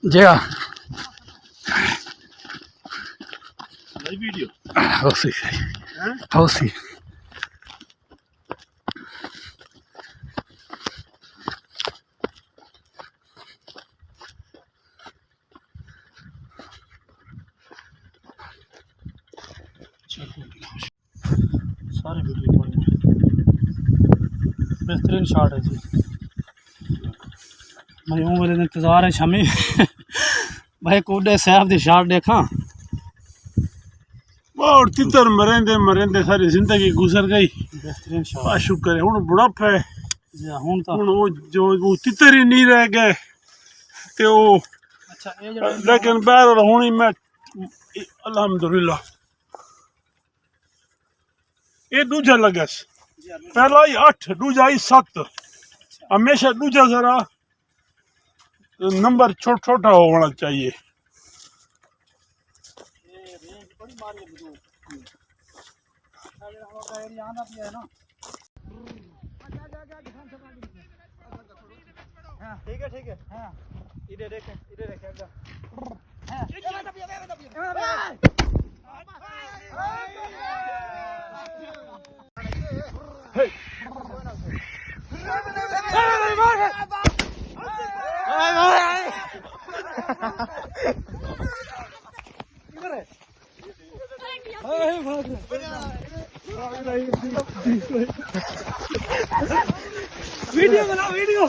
जी हाँ वीडियो हौसी हौसी सारे वीडियो बेहतरीन शॉट है जी। मेरी उम्र इंतज़ार है शमी भाई कूडे साहब की शॉट देखा और तितर मरेंदे मरेंदे सारी जिंदगी गुजर गई। बेहतरीन शॉट शुक्र है हुण बुढ़ापा है जी हुण तो हुण वो जो वो तितर ही नहीं रह गए ते वो अच्छा ये जो लेकिन बहर हुण ही मैं अल्हम्दुलिल्लाह ये दूजा लगस पहला ही 8 दूजा ही 7 हमेशा दूजा जरा नंबर छोटा होना चाहिए। ठीक है हाँ इधर देखें वीडियो बनाओ वीडियो